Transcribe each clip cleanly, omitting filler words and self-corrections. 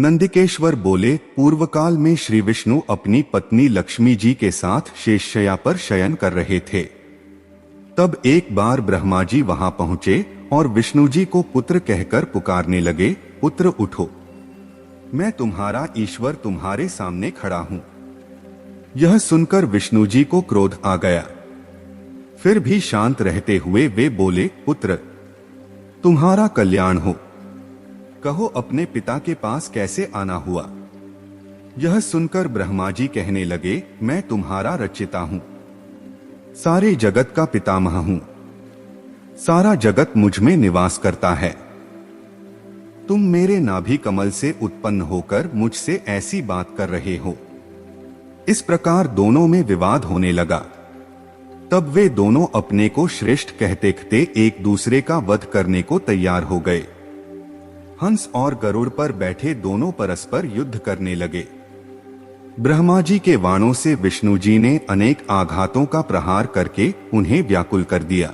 नंदिकेश्वर बोले, पूर्व काल में श्री विष्णु अपनी पत्नी लक्ष्मी जी के साथ शेषशय्या पर शयन कर रहे थे। तब एक बार ब्रह्मा जी वहां पहुंचे और विष्णु जी को पुत्र कहकर पुकारने लगे, पुत्र उठो, मैं तुम्हारा ईश्वर तुम्हारे सामने खड़ा हूं। यह सुनकर विष्णु जी को क्रोध आ गया। फिर भी शांत रहते हुए वे बोले, पुत्र तुम्हारा कल्याण हो, कहो अपने पिता के पास कैसे आना हुआ। यह सुनकर ब्रह्मा जी कहने लगे, मैं तुम्हारा रचिता हूं, सारे जगत का पितामह हूं, सारा जगत मुझ में निवास करता है। तुम मेरे नाभि कमल से उत्पन्न होकर मुझसे ऐसी बात कर रहे हो। इस प्रकार दोनों में विवाद होने लगा। तब वे दोनों अपने को श्रेष्ठ कहते कहते एक दूसरे का वध करने को तैयार हो गए। हंस और गरुड़ पर बैठे दोनों परस्पर युद्ध करने लगे। ब्रह्मा जी के वाणों से विष्णु जी ने अनेक आघातों का प्रहार करके उन्हें व्याकुल कर दिया।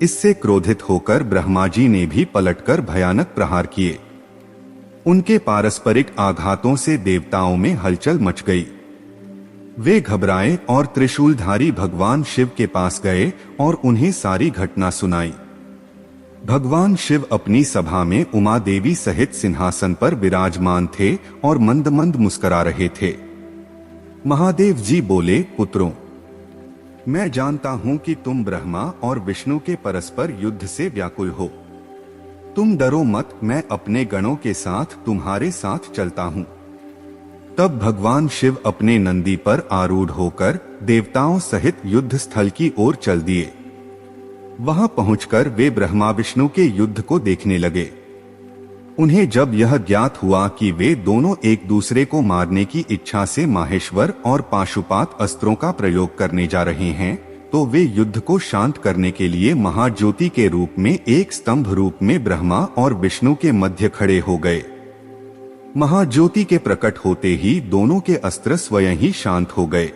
इससे क्रोधित होकर ब्रह्मा जी ने भी पलटकर भयानक प्रहार किए। उनके पारस्परिक आघातों से देवताओं में हलचल मच गई। वे घबराए और त्रिशूलधारी भगवान शिव के पास गए और उन्हें सारी घटना सुनाई। भगवान शिव अपनी सभा में उमा देवी सहित सिंहासन पर विराजमान थे और मंद मंद मुस्कुरा रहे थे। महादेव जी बोले, पुत्रों, मैं जानता हूं कि तुम ब्रह्मा और विष्णु के परस्पर युद्ध से व्याकुल हो। तुम डरो मत, मैं अपने गणों के साथ तुम्हारे साथ चलता हूं। तब भगवान शिव अपने नंदी पर आरूढ़ होकर देवताओं सहित युद्ध स्थल की ओर चल दिए। वहां पहुंचकर वे ब्रह्मा विष्णु के युद्ध को देखने लगे। उन्हें जब यह ज्ञात हुआ कि वे दोनों एक दूसरे को मारने की इच्छा से माहेश्वर और पाशुपात अस्त्रों का प्रयोग करने जा रहे हैं, तो वे युद्ध को शांत करने के लिए महाज्योति के रूप में एक स्तंभ रूप में ब्रह्मा और विष्णु के मध्य खड़े हो गए। महाज्योति के प्रकट होते ही दोनों के अस्त्र स्वयं ही शांत हो गए।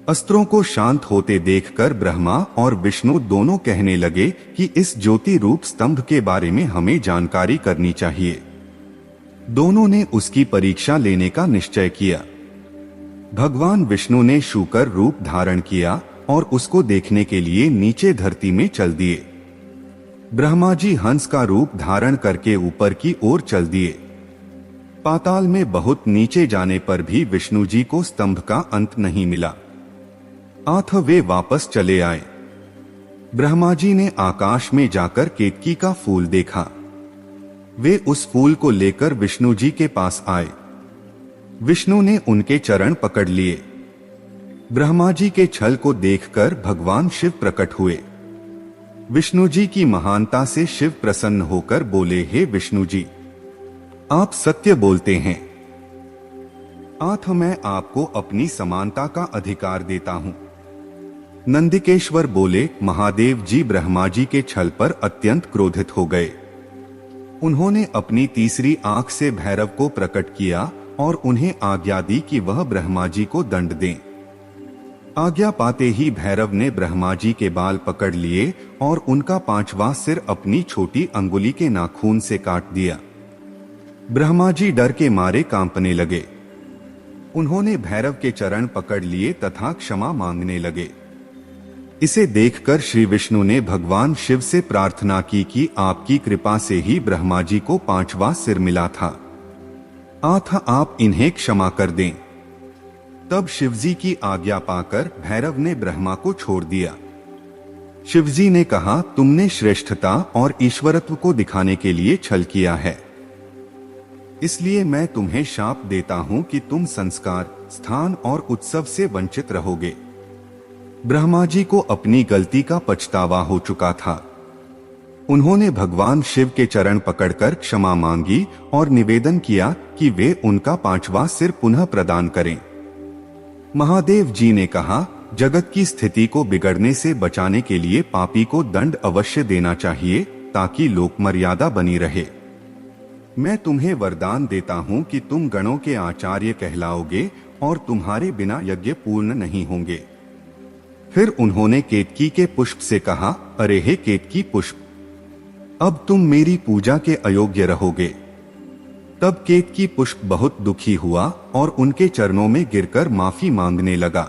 अस्त्रों को शांत होते देखकर ब्रह्मा और विष्णु दोनों कहने लगे कि इस ज्योति रूप स्तंभ के बारे में हमें जानकारी करनी चाहिए। दोनों ने उसकी परीक्षा लेने का निश्चय किया। भगवान विष्णु ने शूकर रूप धारण किया और उसको देखने के लिए नीचे धरती में चल दिए। ब्रह्मा जी हंस का रूप धारण करके ऊपर की ओर चल दिए। पाताल में बहुत नीचे जाने पर भी विष्णु जी को स्तंभ का अंत नहीं मिला। अथ वे वापस चले आए। ब्रह्मा जी ने आकाश में जाकर केतकी का फूल देखा। वे उस फूल को लेकर विष्णु जी के पास आए। विष्णु ने उनके चरण पकड़ लिए। ब्रह्मा जी के छल को देखकर भगवान शिव प्रकट हुए। विष्णु जी की महानता से शिव प्रसन्न होकर बोले, हे विष्णु जी, आप सत्य बोलते हैं। अथ मैं आपको अपनी समानता का अधिकार देता हूं। नंदिकेश्वर बोले, महादेव जी ब्रह्मा जी के छल पर अत्यंत क्रोधित हो गए। उन्होंने अपनी तीसरी आंख से भैरव को प्रकट किया और उन्हें आज्ञा दी कि वह ब्रह्मा जी को दंड दें। आज्ञा पाते ही भैरव ने ब्रह्मा जी के बाल पकड़ लिए और उनका पांचवा सिर अपनी छोटी अंगुली के नाखून से काट दिया। ब्रह्मा जी डर के मारे कांपने लगे। उन्होंने भैरव के चरण पकड़ लिए तथा क्षमा मांगने लगे। इसे देखकर श्री विष्णु ने भगवान शिव से प्रार्थना की कि आपकी कृपा से ही ब्रह्मा जी को पांचवा सिर मिला था, अतः आप इन्हें क्षमा कर दें। तब शिवजी की आज्ञा पाकर भैरव ने ब्रह्मा को छोड़ दिया। शिवजी ने कहा, तुमने श्रेष्ठता और ईश्वरत्व को दिखाने के लिए छल किया है, इसलिए मैं तुम्हें शाप देता हूं कि तुम संस्कार, स्थान और उत्सव से वंचित रहोगे। ब्रह्मा जी को अपनी गलती का पछतावा हो चुका था। उन्होंने भगवान शिव के चरण पकड़कर क्षमा मांगी और निवेदन किया कि वे उनका पांचवा सिर पुनः प्रदान करें। महादेव जी ने कहा, जगत की स्थिति को बिगड़ने से बचाने के लिए पापी को दंड अवश्य देना चाहिए ताकि लोक मर्यादा बनी रहे। मैं तुम्हें वरदान देता हूं कि तुम गणों के आचार्य कहलाओगे और तुम्हारे बिना यज्ञ पूर्ण नहीं होंगे। फिर उन्होंने केतकी के पुष्प से कहा, अरे हे केतकी पुष्प, अब तुम मेरी पूजा के अयोग्य रहोगे। तब केतकी पुष्प बहुत दुखी हुआ और उनके चरणों में गिरकर माफी मांगने लगा।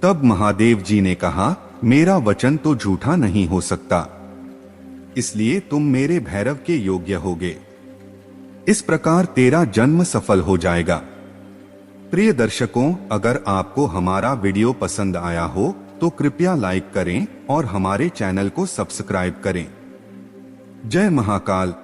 तब महादेव जी ने कहा, मेरा वचन तो झूठा नहीं हो सकता, इसलिए तुम मेरे भैरव के योग्य होगे। इस प्रकार तेरा जन्म सफल हो जाएगा। प्रिय दर्शकों, अगर आपको हमारा वीडियो पसंद आया हो तो कृपया लाइक करें और हमारे चैनल को सब्सक्राइब करें। जय महाकाल।